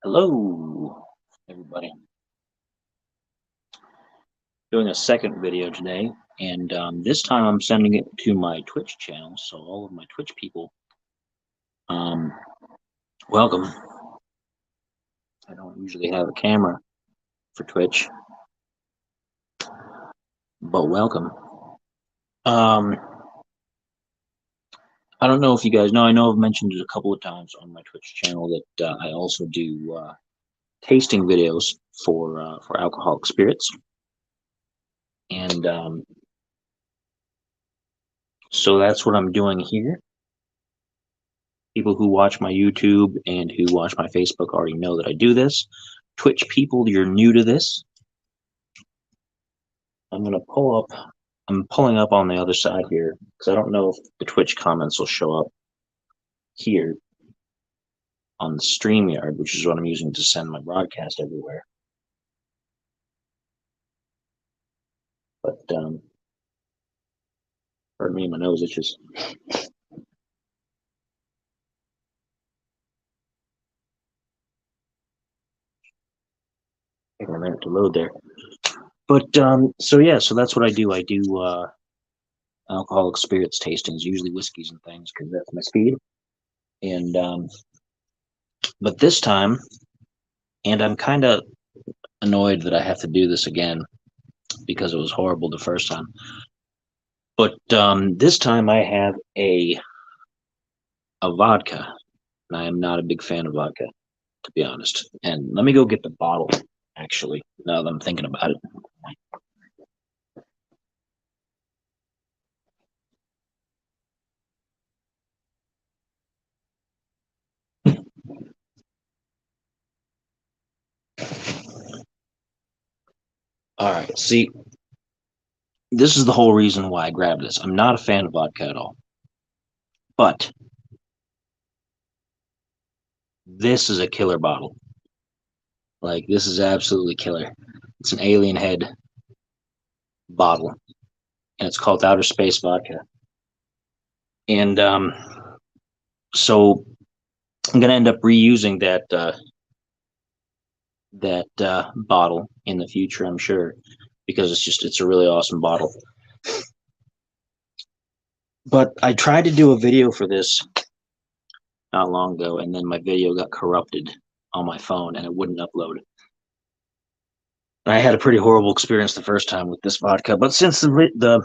Hello, everybody. Doing a second video today, and this time I'm sending it to my Twitch channel, so all of my Twitch people, um, welcome. I don't usually have a camera for Twitch, but welcome. Um, I don't know if you guys know, I know I've mentioned it a couple of times on my Twitch channel that I also do tasting videos for alcoholic spirits, and so that's what I'm doing here. People who watch my YouTube and who watch my Facebook already know that I do this. Twitch people, you're new to this. I'm pulling up on the other side here because I don't know if the Twitch comments will show up here on the StreamYard, which is what I'm using to send my broadcast everywhere. But pardon me, my nose itches. Taking a minute to load there. But so yeah, so that's what I do. I do alcoholic spirits tastings, usually whiskeys and things, because that's my speed. And but this time, and I'm kind of annoyed that I have to do this again because it was horrible the first time. But this time I have a vodka, and I am not a big fan of vodka, to be honest. And let me go get the bottle, actually, now that I'm thinking about it. All right, see, this is the whole reason why I grabbed this. I'm not a fan of vodka at all, but this is a killer bottle. Like, this is absolutely killer. It's an alien head bottle, and it's called Outer Space Vodka. And so I'm going to end up reusing that bottle in the future, I'm sure, because it's a really awesome bottle. But I tried to do a video for this not long ago, and then my video got corrupted on my phone and it wouldn't upload. I had a pretty horrible experience the first time with this vodka, but since the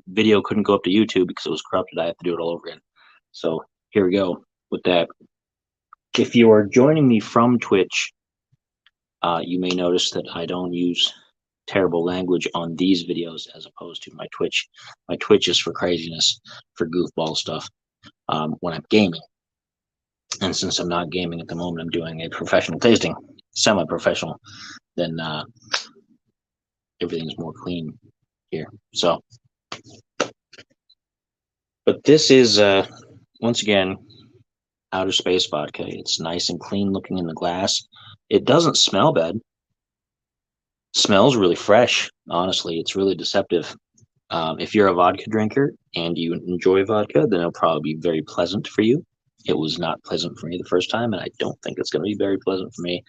video couldn't go up to YouTube because it was corrupted, I have to do it all over again. So here we go with that. If you are joining me from Twitch, you may notice that I don't use terrible language on these videos as opposed to my Twitch. My Twitch is for craziness, for goofball stuff when I'm gaming. And since I'm not gaming at the moment, I'm doing a professional tasting, semi-professional, then everything's more clean here. So, but this is, once again, Outer Space Vodka. It's nice and clean looking in the glass. It doesn't smell bad. Smells really fresh. Honestly, it's really deceptive. If you're a vodka drinker and you enjoy vodka, then it'll probably be very pleasant for you. It was not pleasant for me the first time, and I don't think it's going to be very pleasant for me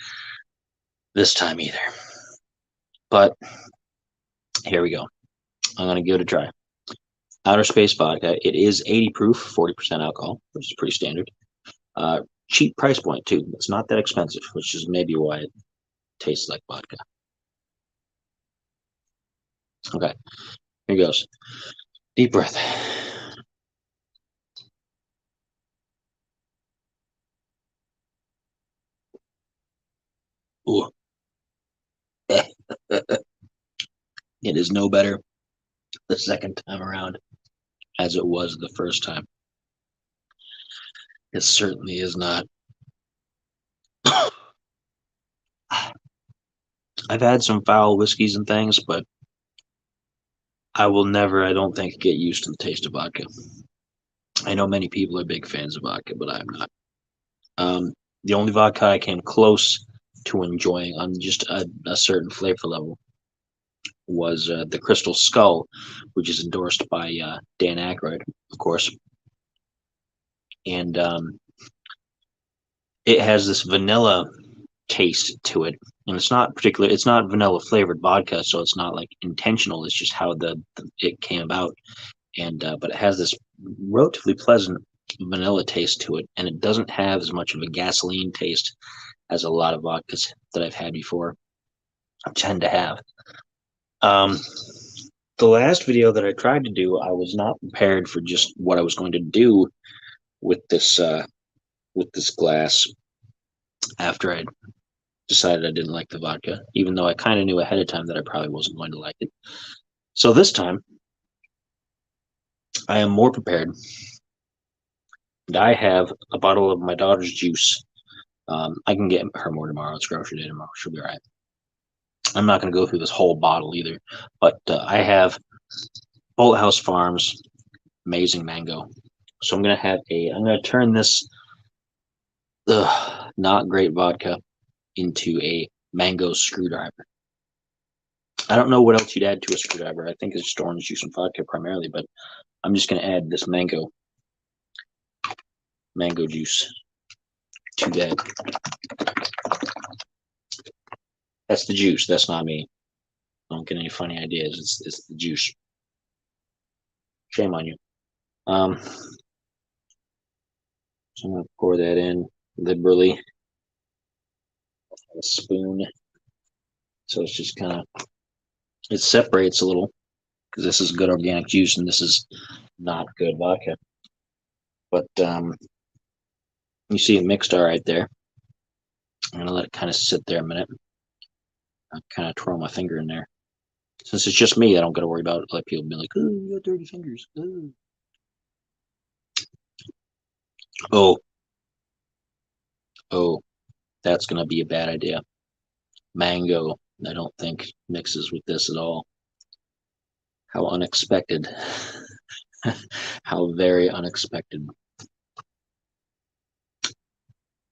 this time either. But here we go. I'm going to give it a try. Outer Space Vodka. It is 80 proof, 40% alcohol, which is pretty standard. Cheap price point, too. It's not that expensive, which is maybe why it tastes like vodka. Okay, here goes. Deep breath. Ooh. It is no better the second time around as it was the first time. It certainly is not. I've had some foul whiskeys and things, but I will never, I don't think, get used to the taste of vodka. I know many people are big fans of vodka, but I'm not. The only vodka I came close to enjoying on just a certain flavor level was the Crystal Skull, which is endorsed by Dan Aykroyd, of course. and it has this vanilla taste to it, and it's not vanilla flavored vodka, so it's not like intentional. It's just how it came about, and but it has this relatively pleasant vanilla taste to it, and it doesn't have as much of a gasoline taste as a lot of vodkas that I've had before tend to have. Um, the last video that I tried to do, I was not prepared for just what I was going to do with this glass after I decided I didn't like the vodka, even though I kind of knew ahead of time that I probably wasn't going to like it. So this time, I am more prepared, and I have a bottle of my daughter's juice. I can get her more tomorrow. It's grocery day tomorrow. She'll be all right. I'm not going to go through this whole bottle either, but I have Bolthouse Farms Amazing Mango. So I'm going to turn this not great vodka into a mango screwdriver. I don't know what else you'd add to a screwdriver. I think it's just orange juice and vodka primarily, but I'm just going to add this mango juice to that. That's the juice. That's not me. Don't get any funny ideas. It's the juice. Shame on you. So I'm going to pour that in liberally. A spoon. So it's just kind of, it separates a little because this is good organic juice and this is not good vodka. But you see it mixed all right there. I'm going to let it kind of sit there a minute. I kind of twirl my finger in there. Since it's just me, I don't got to worry about like people being like, "Oh, you got dirty fingers." Oh, oh, that's gonna be a bad idea. Mango, I don't think mixes with this at all. How unexpected. How very unexpected.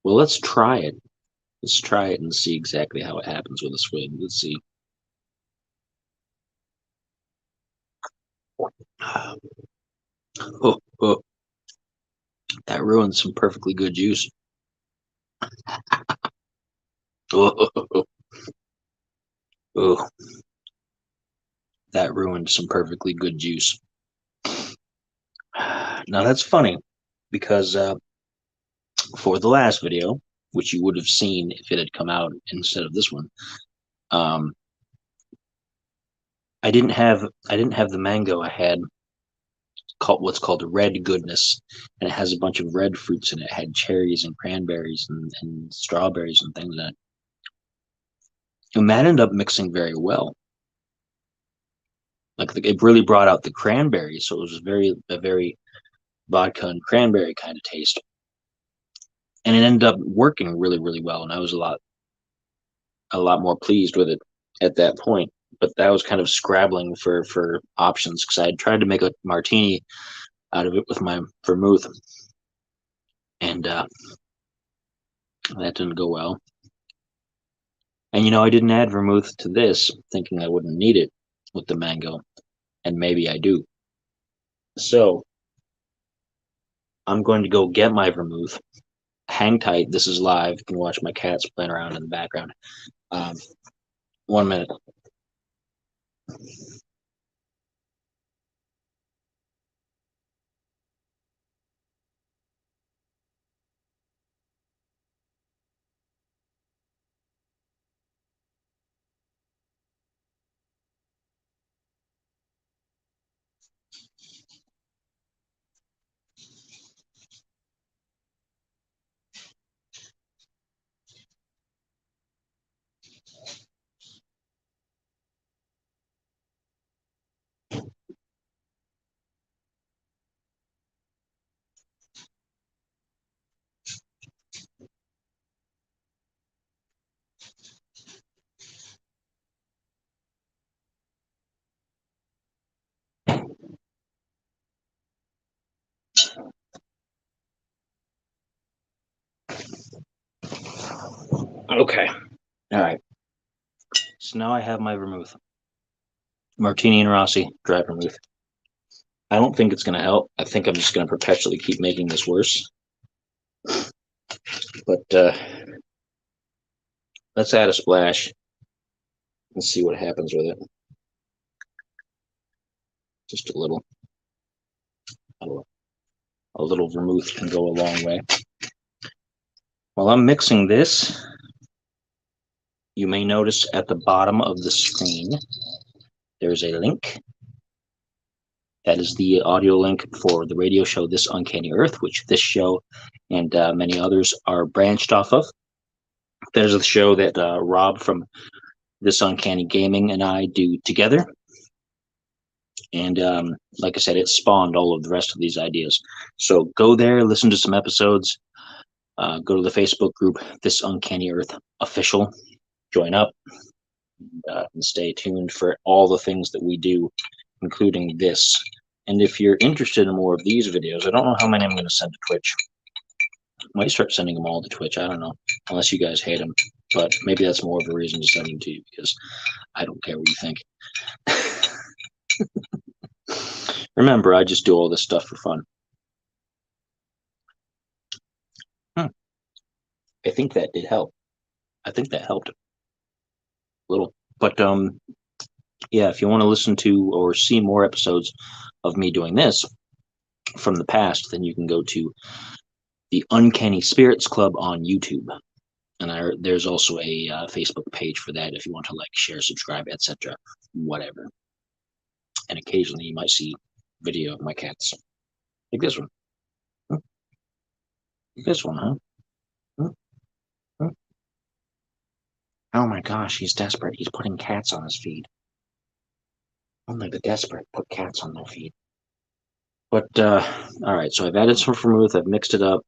Well, let's try it. Let's try it and see exactly how it happens with a swig. Let's see. Oh, oh, that ruined some perfectly good juice. Oh, oh, oh, oh. Oh, that ruined some perfectly good juice. Now that's funny because for the last video, which you would have seen if it had come out instead of this one, um, I didn't have the mango. I had what's called red goodness, and it has a bunch of red fruits in it. It had cherries and cranberries and strawberries and things in it, and that ended up mixing very well. Like it really brought out the cranberry, so it was a very vodka and cranberry kind of taste, and it ended up working really well. And I was a lot more pleased with it at that point. But that was kind of scrabbling for options because I had tried to make a martini out of it with my vermouth, and that didn't go well. And I didn't add vermouth to this, thinking I wouldn't need it with the mango, and maybe I do. So I'm going to go get my vermouth. Hang tight. This is live. You can watch my cats playing around in the background. 1 minute. Okay. All right. So now I have my vermouth. Martini and Rossi, dry vermouth. I don't think it's going to help. I think I'm just going to perpetually keep making this worse. But let's add a splash and see what happens with it. Just a little. A little vermouth can go a long way. While I'm mixing this, you may notice at the bottom of the screen, there's a link. That is the audio link for the radio show This Uncanny Earth, which this show and many others are branched off of. There's a show that Rob from This Uncanny Gaming and I do together. And like I said, it spawned all of the rest of these ideas. So go there, listen to some episodes, go to the Facebook group, This Uncanny Earth Official, join up, and stay tuned for all the things that we do, including this. And if you're interested in more of these videos, I don't know how many I'm going to send to Twitch. I might start sending them all to Twitch. I don't know, unless you guys hate them. But maybe that's more of a reason to send them to you, because I don't care what you think. Remember, I just do all this stuff for fun. I think that did help. I think that helped a little. But yeah, if you want to listen to or see more episodes of me doing this from the past, then you can go to the Uncanny Spirits Club on YouTube. And there's also a Facebook page for that if you want to like, share, subscribe, etc. Whatever. And occasionally you might see video of my cats. Like this one. This one, huh? Oh my gosh, he's desperate. He's putting cats on his feed. Only the desperate put cats on their feed. But, all right, so I've added some vermouth. I've mixed it up.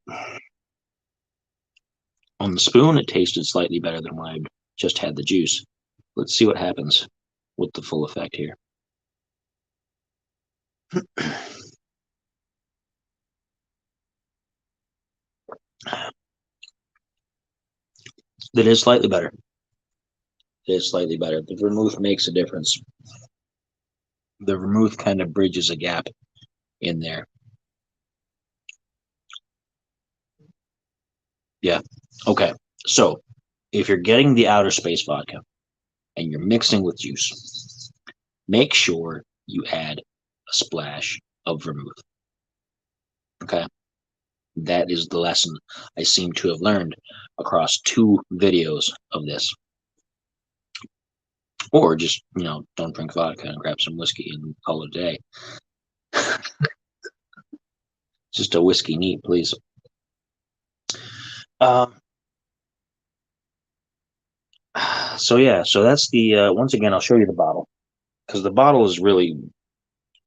On the spoon, it tasted slightly better than when I just had the juice. Let's see what happens with the full effect here. It is slightly better. It is slightly better. The vermouth makes a difference. The vermouth kind of bridges a gap in there. Yeah. Okay. So if you're getting the Outer Space Vodka and you're mixing with juice, make sure you add a splash of vermouth. Okay. That is the lesson I seem to have learned across 2 videos of this. Or just, don't drink vodka and grab some whiskey and call it a day. Just a whiskey neat, please. So yeah, so that's the, once again, I'll show you the bottle. Because the bottle is really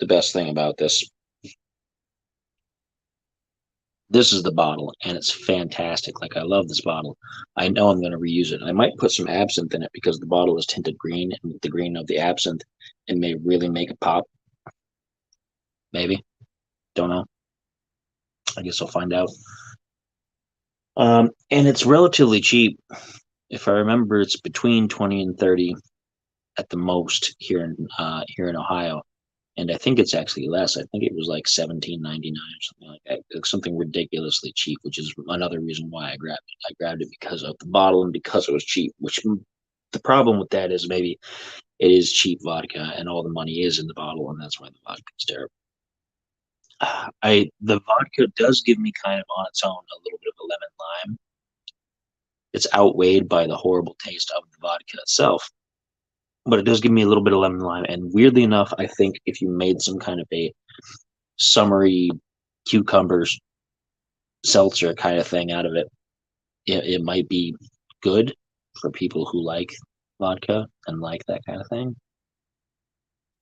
the best thing about this. This is the bottle, and it's fantastic. Like, I love this bottle. I know I'm going to reuse it. I might put some absinthe in it because the bottle is tinted green, and the green of the absinthe, it may really make it pop. Maybe. Don't know. I guess I'll find out. And it's relatively cheap. If I remember, it's between 20 and 30 at the most here in Ohio. And I think it's actually less. I think it was like $17.99 or something like that. It's something ridiculously cheap, which is another reason why I grabbed it. I grabbed it because of the bottle and because it was cheap. Which the problem with that is maybe it is cheap vodka and all the money is in the bottle, and that's why the vodka is terrible. The vodka does give me kind of on its own a little bit of a lemon lime. It's outweighed by the horrible taste of the vodka itself. But it does give me a little bit of lemon lime. And weirdly enough, I think if you made some kind of a summery cucumbers seltzer kind of thing out of it, it might be good for people who like vodka and like that kind of thing.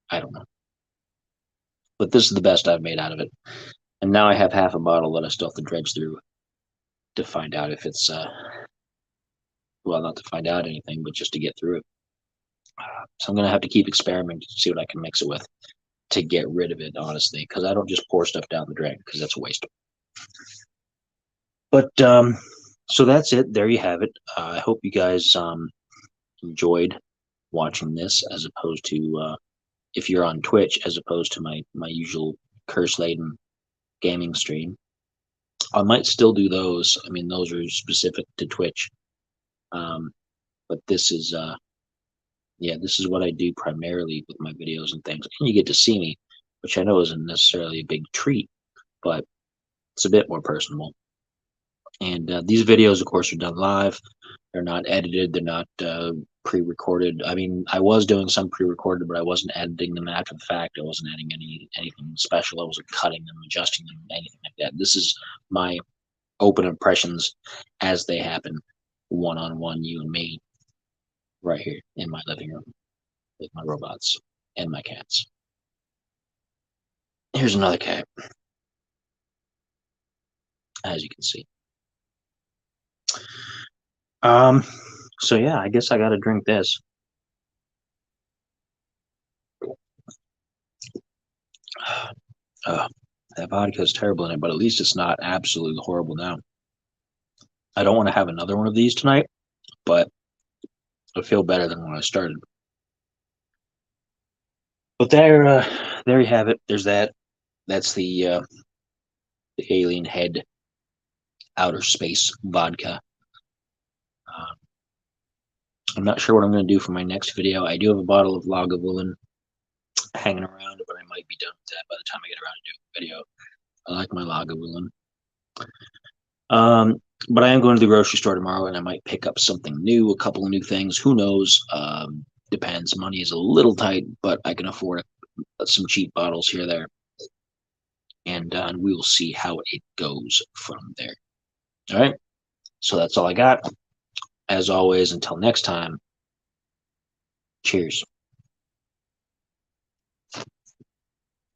I don't know. But this is the best I've made out of it. And now I have half a bottle that I still have to dredge through to find out if it's, well, not to find out anything, but just to get through it. So I'm going to have to keep experimenting to see what I can mix it with to get rid of it, honestly, because I don't just pour stuff down the drain because that's a waste. But so that's it. There you have it. I hope you guys enjoyed watching this, as opposed to if you're on Twitch, as opposed to my usual curse-laden gaming stream. I might still do those. I mean, those are specific to Twitch. But this is yeah, this is what I do primarily with my videos and things. And you get to see me, which I know isn't necessarily a big treat, but it's a bit more personal. And these videos, of course, are done live. They're not edited. They're not pre-recorded. I mean, I was doing some pre-recorded, but I wasn't editing them after the fact. I wasn't adding anything special. I wasn't cutting them, adjusting them, anything like that. This is my open impressions as they happen, one-on-one, you and me, right here in my living room with my robots and my cats. Here's another cat, as you can see. So yeah, I guess I gotta drink this. That vodka is terrible in it, but at least it's not absolutely horrible now. I don't want to have another one of these tonight, but I feel better than when I started. But there you have it. There's that. That's the alien head outer space vodka. Um, I'm not sure what I'm going to do for my next video. I do have a bottle of Lagavulin hanging around, but I might be done with that by the time I get around to doing the video. I like my Lagavulin. But I am going to the grocery store tomorrow, and I might pick up something new, a couple of new things. Who knows? Depends. Money is a little tight, but I can afford some cheap bottles here or there, and we will see how it goes from there. All right. So that's all I got. As always, until next time, cheers.